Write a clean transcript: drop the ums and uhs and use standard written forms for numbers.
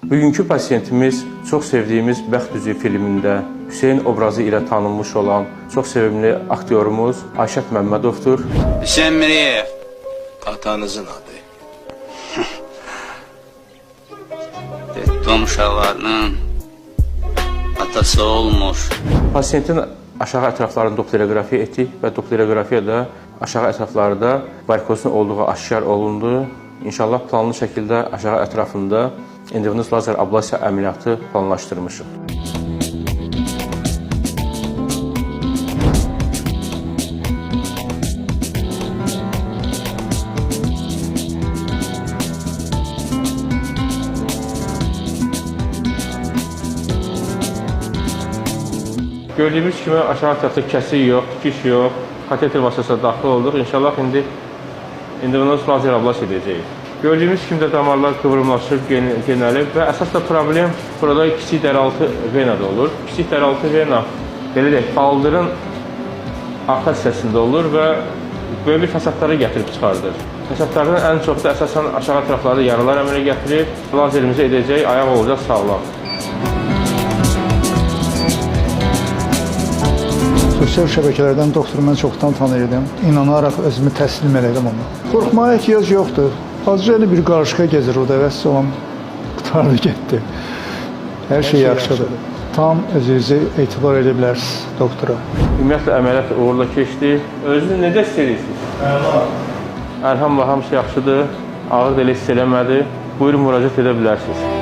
Bugünkü pasiyentimiz çox sevdiyimiz Bəxt Üzüyü filmində Hüseyn obrazı ilə tanınmış olan çox sevimli aktyorumuz Ayşət Məmmədovdur. Hüseyn Miriyev. Atanızın adı. Doğum uşaqlarının atası olmuş. Pasiyentin aşağı ətraflarını dopplerografiya etdik və dopplerografiyada aşağı ətraflarda varikozun olduğu aşkar olundu. İnşallah planlı şəkildə aşağı ətrafında endovenöz lazer ablasiya əməliyyatı planlaşdırmışıq. Gördüyümüz kimi aşağı ətrafda kəsik yox, tikiş yox, kateter vasitəsilə daxil olduq. İnşallah indi endovenöz lazer ablasiya edəcəyik. Gördüyümüz kimi də damarlar qıvrımlaşıb, genəlib və əsas da problem burada kiçik dəraltı venada olur. Kiçik dəraltı vena, belə deyək, baldırın arxa hissəsində olur və böyük fəsadları gətirib çıxardır. Fəsadların ən çox da əsasən aşağı ətraflarda yaralar əmələ gətirir. Lazerimizi edəcək, ayaq olacaq sağlam. Sosial şəbəkələrdən doktoru mən çoxdan tanıyırdım. İnanaraq özümü təslim elədim ona. Qorxmaya ehtiyac yoxdur. Azca bir qarışqa gezir o da vəssə olan qutardı getdi. Hər şey yaxşıdır. Tam özünüzü etibar edə bilərsiniz doktora. Ümumiyyətlə əməliyyat uğurla keçdi. Özünüzü necə hiss edirsiniz? Əlhamdülillah, hamısı yaxşıdır. Ağır da elə hiss eləmədi. Buyurun, müraciət edə bilərsiniz.